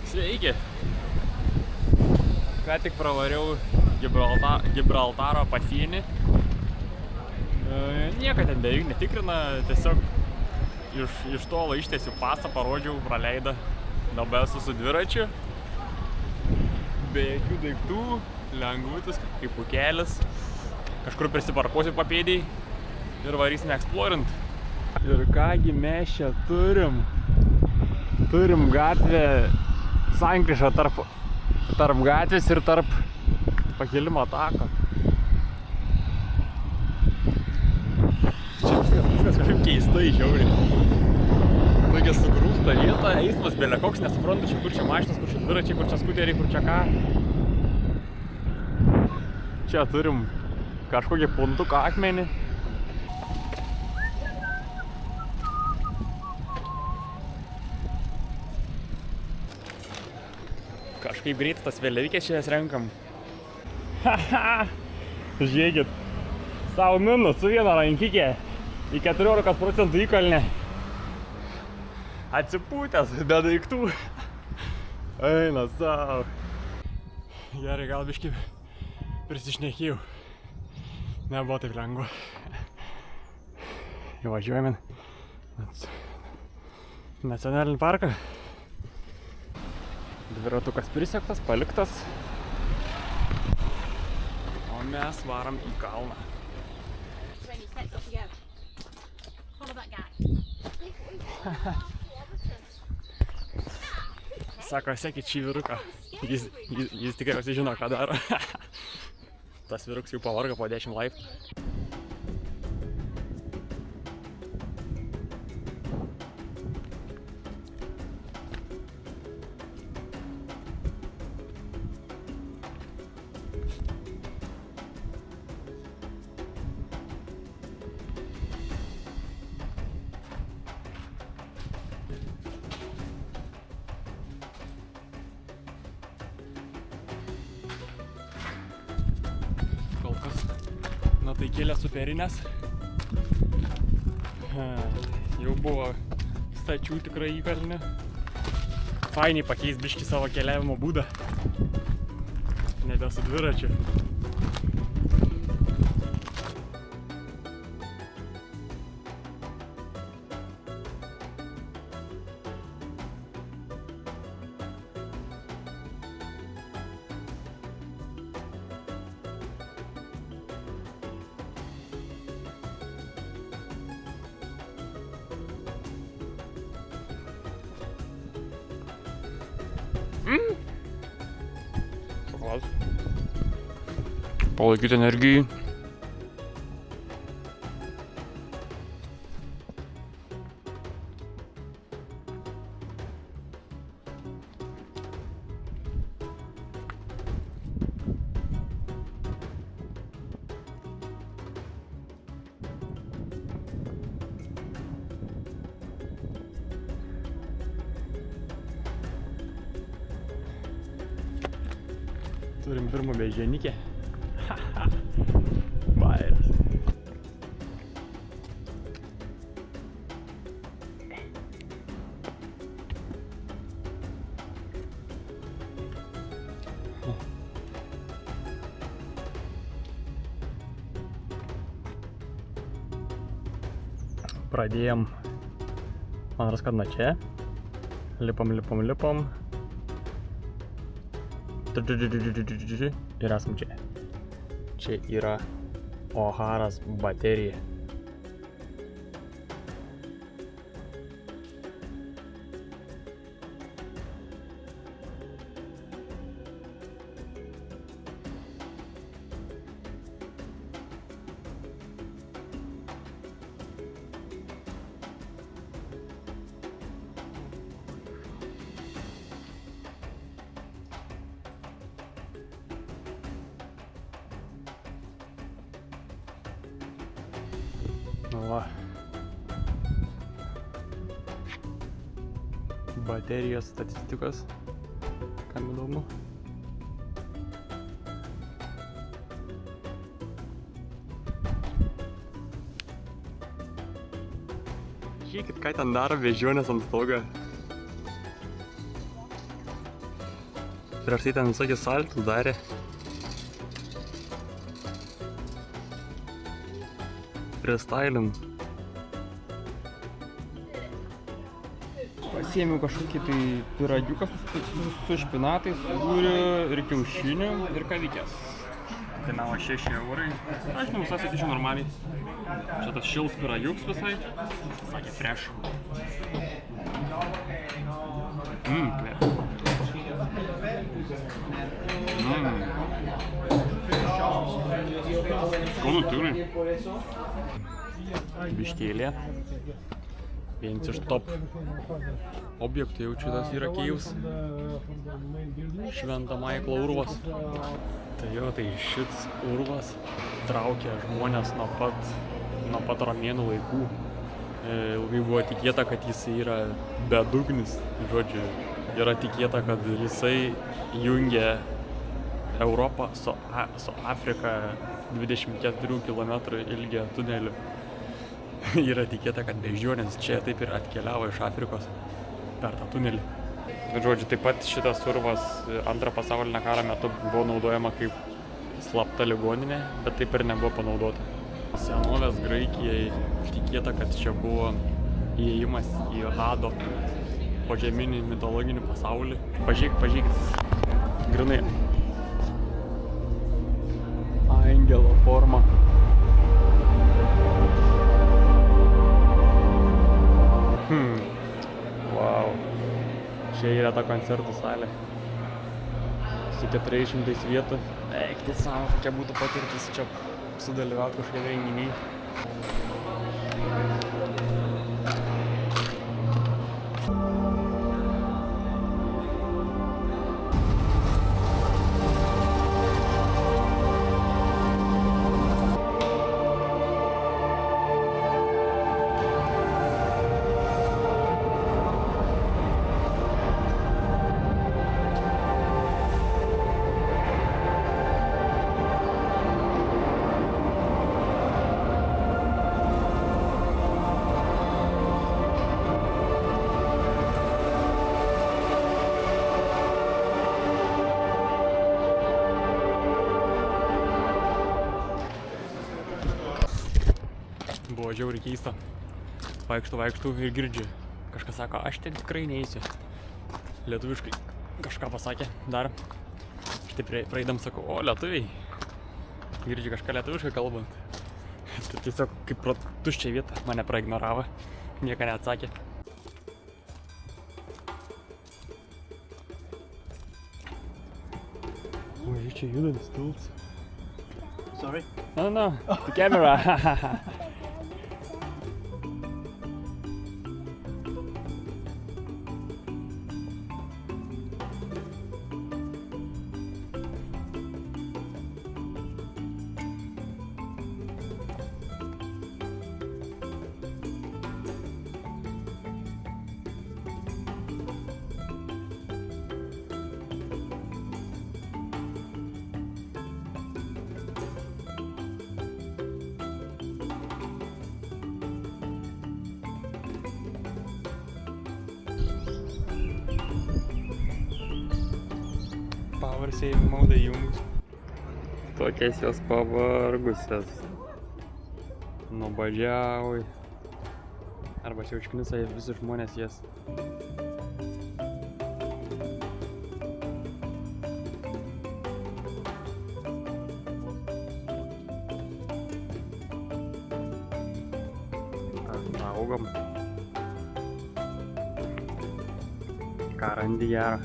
Sveiki! Ką tik pravariau Gibraltaro pasienį. Nieko ten beveik netikrina, tiesiog iš tolo ištiesiu pasą, parodžiau, praleido. Dabar esu su dviračiu. Be jokių daiktų, lengvutis, kaip pukelis. Kažkur prisiparkuosiu papėdėj ir varysime eksplorint. Ir kągi mes čia turim? Turim gatvę, sankryžą tarp gatvės ir tarp pakilimo tako. Čia viskas kažkaip keistai žiauriai. Tokia sugrūsta vieta, eismas belekoks, nesuprantu, kur čia mašinas, kur čia dviračiai, kur čia skuteriai, kur čia ką. Čia turim kažkokį puntuką akmenį. Kažkaip greitai tas vėliavikės čia jas renkam. Haha! Žiūrėkit, savo minus su viena rankikė į 14% įkalnę. Atsipūtęs, be daiktų. Eina savo. Gerai, gal biškį prisišnekėjau. Nebuvo taip lengva. Įvažiuojame nacionalinį parką. Dviratukas prisegtas, paliktas. O mes varam į kalną. Sako, sekit šį vyruką. Jis tikriausiai žino, ką daro. Tas vyruks jau pavargo po 10 laiptų. Tai kėlės superinės. Jau buvo stačių tikrai įkalnių. Fainiai pakeis biškį savo keliavimo būdą. Nebe su dviračiu. Šokoladas. Palaikyti energijai. Turim pirmą beženikę. Bairis. Pradėjom, man rodos, kad nuo čia. Lipam. Ir esam čia. Čia yra O'Haras baterija. Va. Baterijos statistikos. Kam įdomu. Žiūrėkit, ką ten daro bežionės ant stogo. Prieš tai ten visokius saltus darė. Freestylint. Pasiėmiau kažkokį tai pyragiuką su špinatais, sūriu ir kiaušiniu ir kavikės. Kainavo 6 eurai. Aš ne visai sakyčiau normaliai. Čia tas šils pyragiuks visai. Sakė fresh. Kvepia. Skanu tikrai. Biškėlė. Vienas iš top objektų jaučiu tas yra Kijevas. Švento Maiklo urvas. Tai jo, tai šits urvas traukia žmonės nuo pat romėnų laikų. Ilgai buvo tikėta, kad jis yra bedugnis. Žodžiu, yra tikėta, kad jisai jungia Europą su Afrika 24 km ilgio tuneliu. Yra tikėta, kad beždžionės čia taip ir atkeliavo iš Afrikos per tą tunelį. Žodžiu, taip pat šitas urvas Antrojo pasaulinio karo metu buvo naudojama kaip slapta ligoninė, bet taip ir nebuvo panaudota. Senovės Graikijai tikėta, kad čia buvo įėjimas į Hado požeminį mitologinį pasaulį. Pažiūrėk. Grynai. Angelo forma. Wow. Čia yra ta koncertų salė. Su 400 vietų. Eik, tai savo, kokia būtų patirtis čia sudalyvauti kažkokie renginiai. Buvo žiauriai keista. Vaikštau ir girdžiu. Kažkas sako, aš ten tikrai neįsiu. Lietuviškai kažką pasakė dar. Aš taip praeidam sakau, o lietuviai. Girdžiu kažką lietuviškai kalbant. Tai tiesiog kaip pro tuščią vietą mane praignoravo. Nieko neatsakė. O, čia judantis stulpas. Sorry? No, the camera. Power save mode įjungus. Tokias jos pavargusias. Nuobodžiauj. Arba čia užknisa visi žmonės jas. Augam. Ką randi gerą.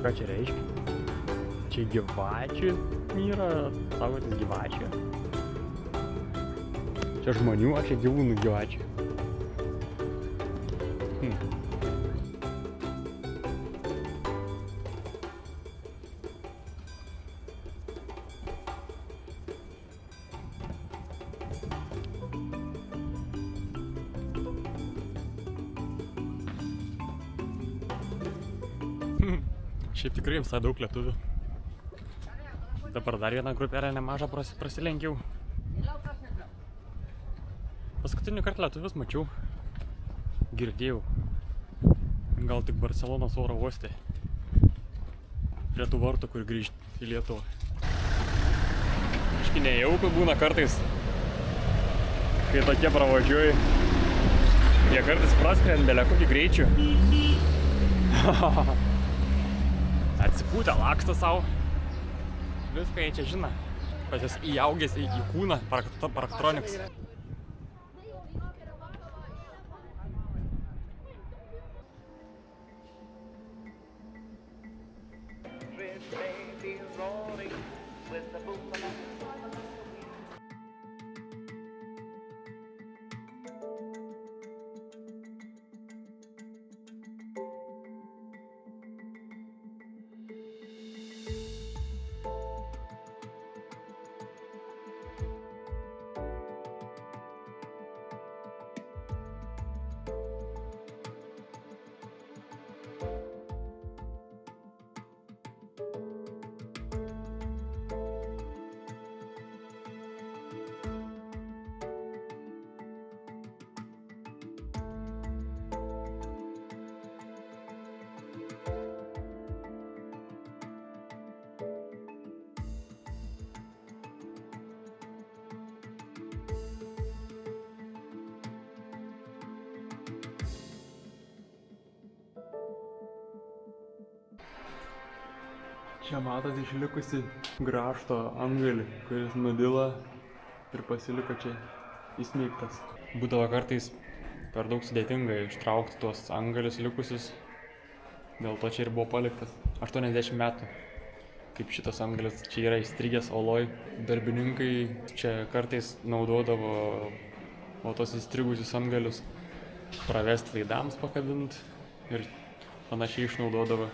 Ką čia reiškia? Čia gyvačių yra, saugotis gyvačių. Čia žmonių, o čia gyvūnų gyvačių. Šiaip tikrai visai daug lietuvių. Dabar dar vieną grupelę nemažą prasilenkiau. Paskutinį kartą lietuvius mačiau. Girdėjau. Gal tik Barcelonos oro uoste. Prie tų vartų, kur grįžti į Lietuvą. Aiškiai nejauku būna kartais, kai tokie pravažiuoji. Jie kartais praskrend belė kokį greičių. Atsipūtę laksto savo. Viską jie čia žino. Pas jas įaugęs į kūną Parktronics. Čia matot išlikusi grąžto angalį, kuris nudila ir pasiliko čia įsmeigtas. Būdavo kartais per daug sudėtinga ištraukti tuos angalius likusius, dėl to čia ir buvo paliktas 80 metų. Kaip šitas angalis čia yra įstrigęs oloj. Darbininkai čia kartais naudodavo tos įstrigusius angalius pravesti laidams pakabint ir panašiai išnaudodavo.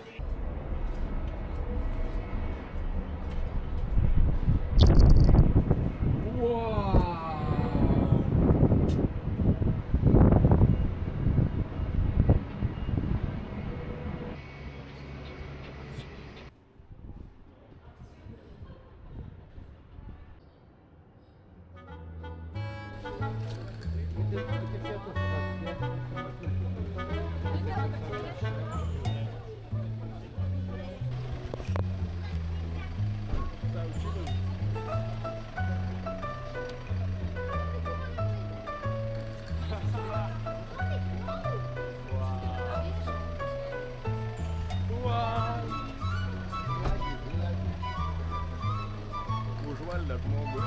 Užvaldė žmogų.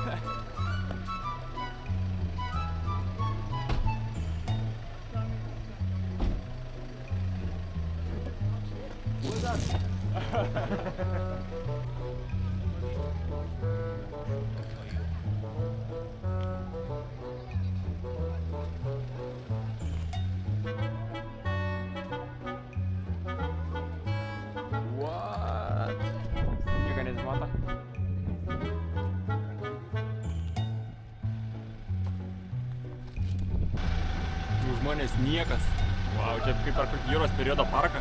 What? Nieko nesimata. Žmonės niekas. Wow, čia kaip per kokį jūros periodo parką.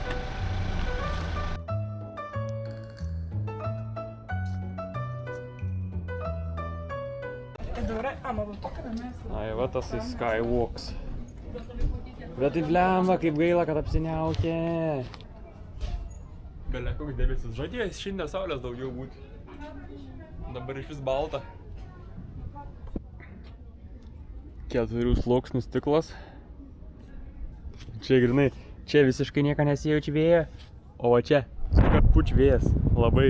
Ai, va tas į Skywalks. Bet tai blemba, kaip gaila, kad apsiniaukė. Belia koks debesis. Žadėjęs šiandien saulės daugiau būti. Dabar iš vis balta. 4 sluoksnių stiklas. Čia grinai, čia visiškai nieko nesijaučia vėjo, o va čia, kad puč vėjas, labai.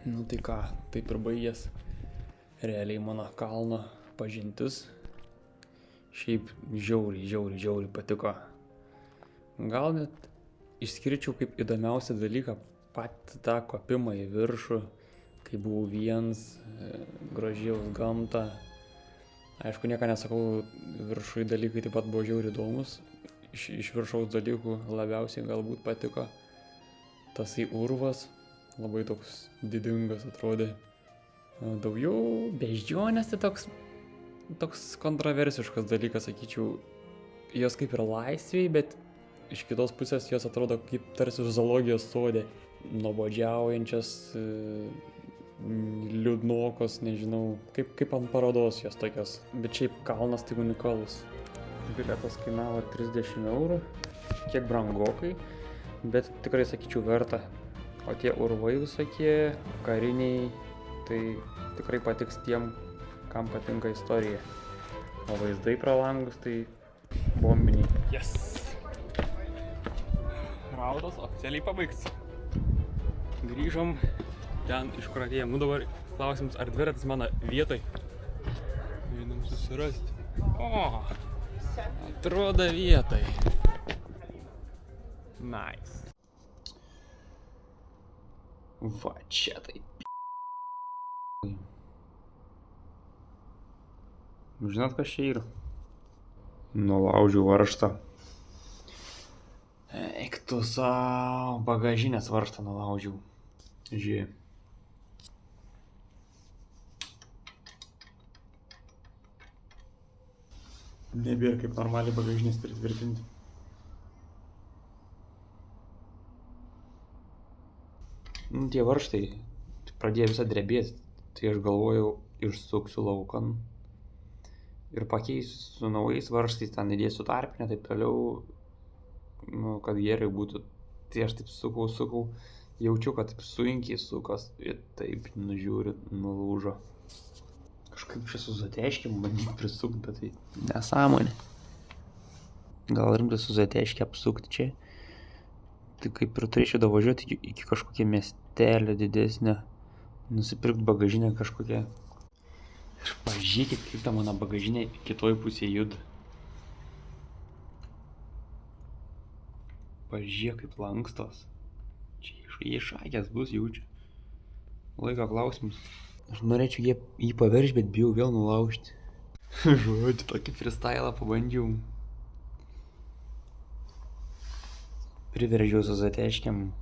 Nu tai ką, taip ir baigės realiai mano kalno pažintis. Šiaip žiauriai patiko. Gal net išskirčiau kaip įdomiausią dalyką patį tą kopimą į viršų, kai buvau viens, grožėjaus gamtą. Aišku, nieko nesakau, viršui dalykai taip pat buvo žiauriai įdomus. Iš viršaus dalykų labiausiai galbūt patiko tasai urvas, labai toks didingas atrodė. Daugiau beždžionės tai toks kontroversiškas dalykas, sakyčiau. jos kaip ir laisviai, bet iš kitos pusės jos atrodo kaip tarsi zoologijos sode. Nuobodžiaujančios, liūdnokos, nežinau, kaip ant parodos jos tokios. Bet šiaip kalnas tai unikalus. Bilietas kainavo 30 eurų, kiek brangokai, bet tikrai sakyčiau verta. O tie urvai visokie, kariniai, tai tikrai patiks tiem, kam patinka istorija. O vaizdai pro langus tai bombiniai. Yes! Raudos oficialiai pabaigts. Grįžom ten, iš kur atėjom. Nu dabar klausimas, ar dviratis mano vietoj? Einam susirasti. O, atrodo vietoj. Nice. Va čia tai. Žinot, kas čia yra? Nulaužiau varžtą. Eik tu savo, bagažinės varžtą nulaužiau. Žiūrėk. Nebėra kaip normaliai bagažinės pritvirtinti. Nu, tie varžtai pradėjo visą drebėti, tai aš galvojau išsuksiu laukan ir pakeisiu su naujais varžtais, ten įdėsiu tarpinę, taip toliau, nu, kad gerai būtų. Tai aš taip sukau, jaučiu, kad taip sunkiai sukas ir taip nužiūriu, nulūžo. Kažkaip čia su zateškėm bandyti prisukti, bet tai nesąmonė. Gal rimtai su zateškė apsukti čia. Tai kaip ir turėčiau davažiuoti iki kažkokie miestelio didesnio, nusipirkti bagažinę kažkokią. Ir pažiūrėkit, kaip ta mano bagažinė kitoj pusėje juda. Pažiūrėk, kaip lankstos. Čia išakęs bus, jaučiu. Laiko klausimus. Aš norėčiau jį paveržti, bet bijau vėl nulaužti. Žodžiu, tokį freestylą pabandžiau. Priveržiau su zateškėm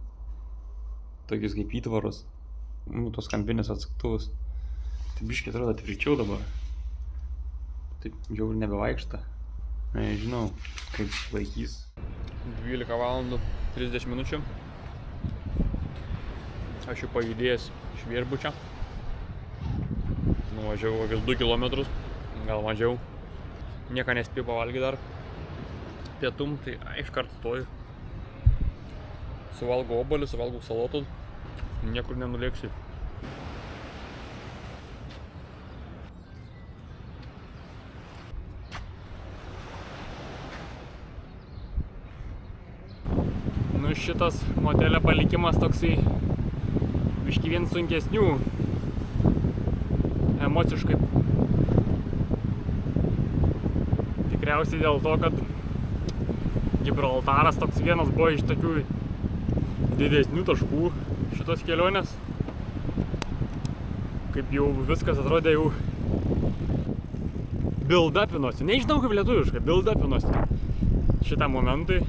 tokius kaip įtvarus, nu, tos kampinės atsuktuvus. Tai biškai atrodo tvirčiau dabar. Taip jau nebevaikšta. Nežinau, kaip laikys. 12 valandų 30 minučių. Aš jau pajudėjęs iš viešbučio. Nuvažiavau kokius 2 kilometrus, gal mažiau. Nieko nespėjau pavalgyti dar. Pietum, tai iškart stoju. Suvalgau obuolį, suvalgau salotų, niekur nenulėksiu. Nu šitas motelio palikimas toksai biškį vien sunkesnių emociškai. Tikriausiai dėl to, kad Gibraltaras toks vienas buvo iš tokių didesnių taškų šitos kelionės. Kaip jau viskas atrodė jau build-upinosi. Nežinau kaip lietuviškai, build-upinosi šitam momentui.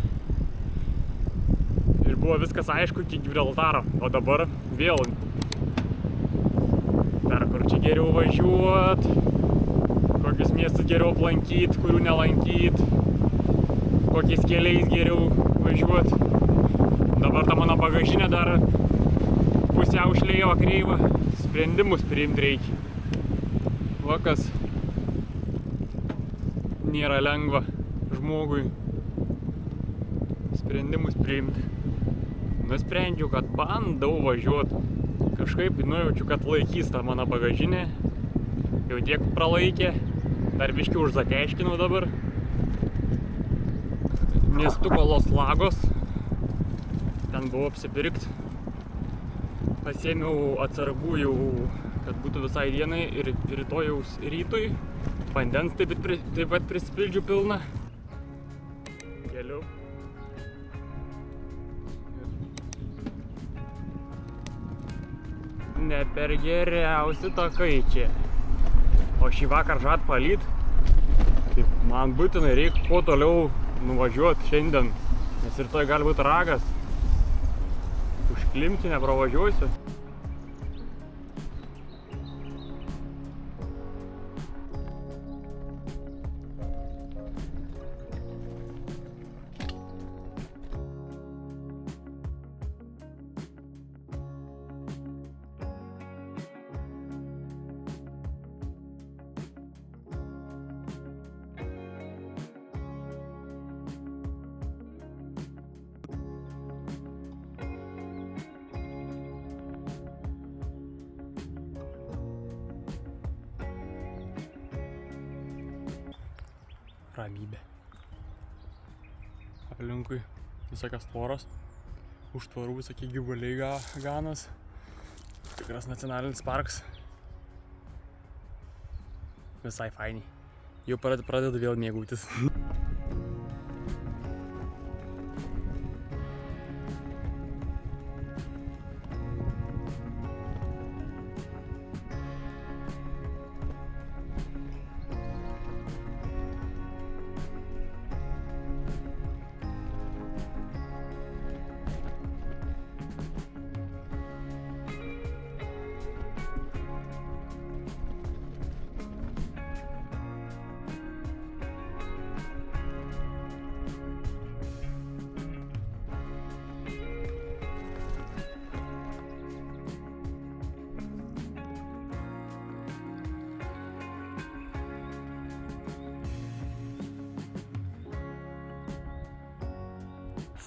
Ir buvo viskas aišku iki Gibraltaro. O dabar vėl per kur čia geriau važiuot, kokius miestus geriau aplankyt, kurių nelankyt, kokiais keliais geriau važiuot. Dabar ta mano bagažinė dar pusiau šleiva kreiva, sprendimus priimti reikia. Va kas nėra lengva žmogui sprendimus priimti. Nusprendžiau, kad bandau važiuoti. Kažkaip nujaučiu, kad laikys ta mano bagažinė. Jau tiek pralaikė, dar biškį užzateškinau dabar. Miestuko Los Lagos. Ten buvau apsipirkti. Pasiėmiau atsargų jau, kad būtų visai dienai ir rytojaus rytui. Vandens taip pat prisipildžiu pilną. Keliu. Ne per geriausi takai čia. O šį vakar žad palyt. Tai man būtinai reikia kuo toliau nuvažiuoti šiandien, nes rytoj gali būti ragas. Užklimti nepravažiuosiu. ramybė. Aplinkui visokios tvoros, už tvorų visokie gyvuliai ganos. Tikras nacionalinis parkas. Visai fainiai. Jau pradedu vėl mėgautis.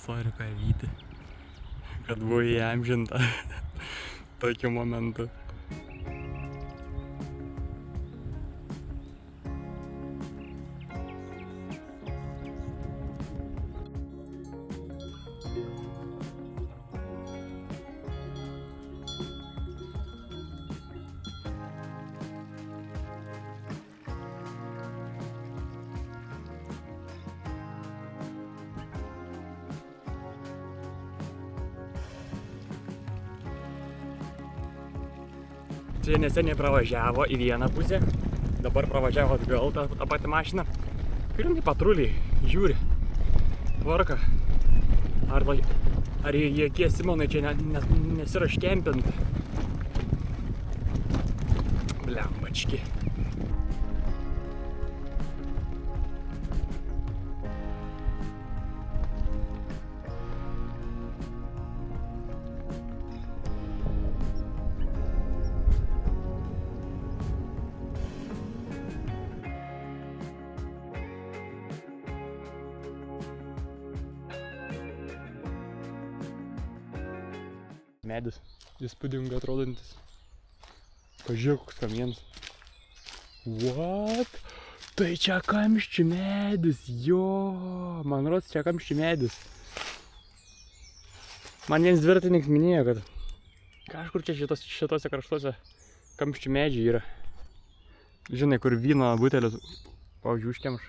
Sorry, karvyti, kad buvo įamžinta tokiu momentu. Čia neseniai pravažiavo į vieną pusę, dabar pravažiavo atgal tą patį mašiną. Grinai patruliai žiūri, tvarka. Ar jokie Simonai čia nesiraškempint. Blembački. Medis įspūdingai atrodantis. Pažiūrėk, koks kamienas. What? Tai čia kamščių medis, jo. Man rodos, čia kamščių medis. Man vienas dviratininkas minėjo, kad kažkur čia šitose kraštuose kamščių medžiai yra. Žinai, kur vyno butelius, pavyzdžiui, užkemš.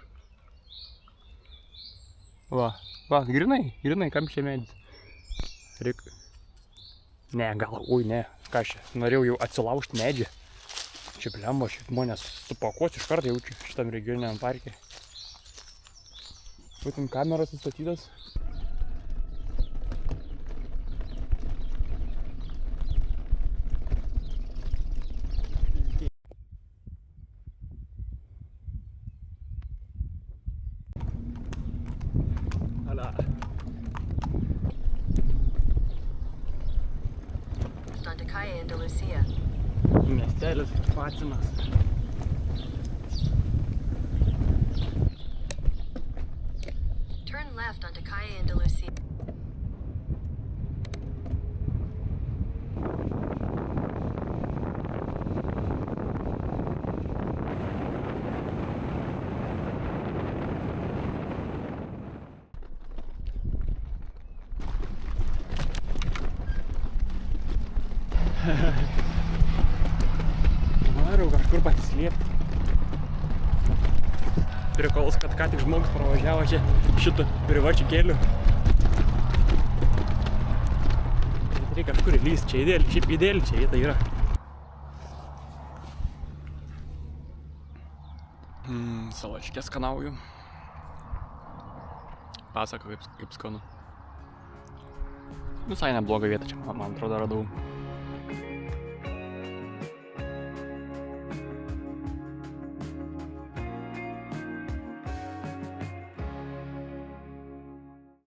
Va, grinai kamščių medis. Ne, gal, ne, ką čia, norėjau jau atsilaužti medžią. Čia blemba, žmonės supakuos iš karto jaučiu šitam regioniniam parke. Būtent kameros įstatytas. Ala. Calle Andalusia. Miestelis Facimas. Turn left onto Calle Andalusia. Noriu kažkur pasislėpti. Prikolas, kad ką tik žmogus pravažiavo čia šitų privačių kelių. Reikia kažkur įlysti, čia įdėlį, šiaip įdėlį čia vieta yra. Salačkės skanauju. Pasako kaip skanu. Visai neblogą vietą čia, man atrodo, radau.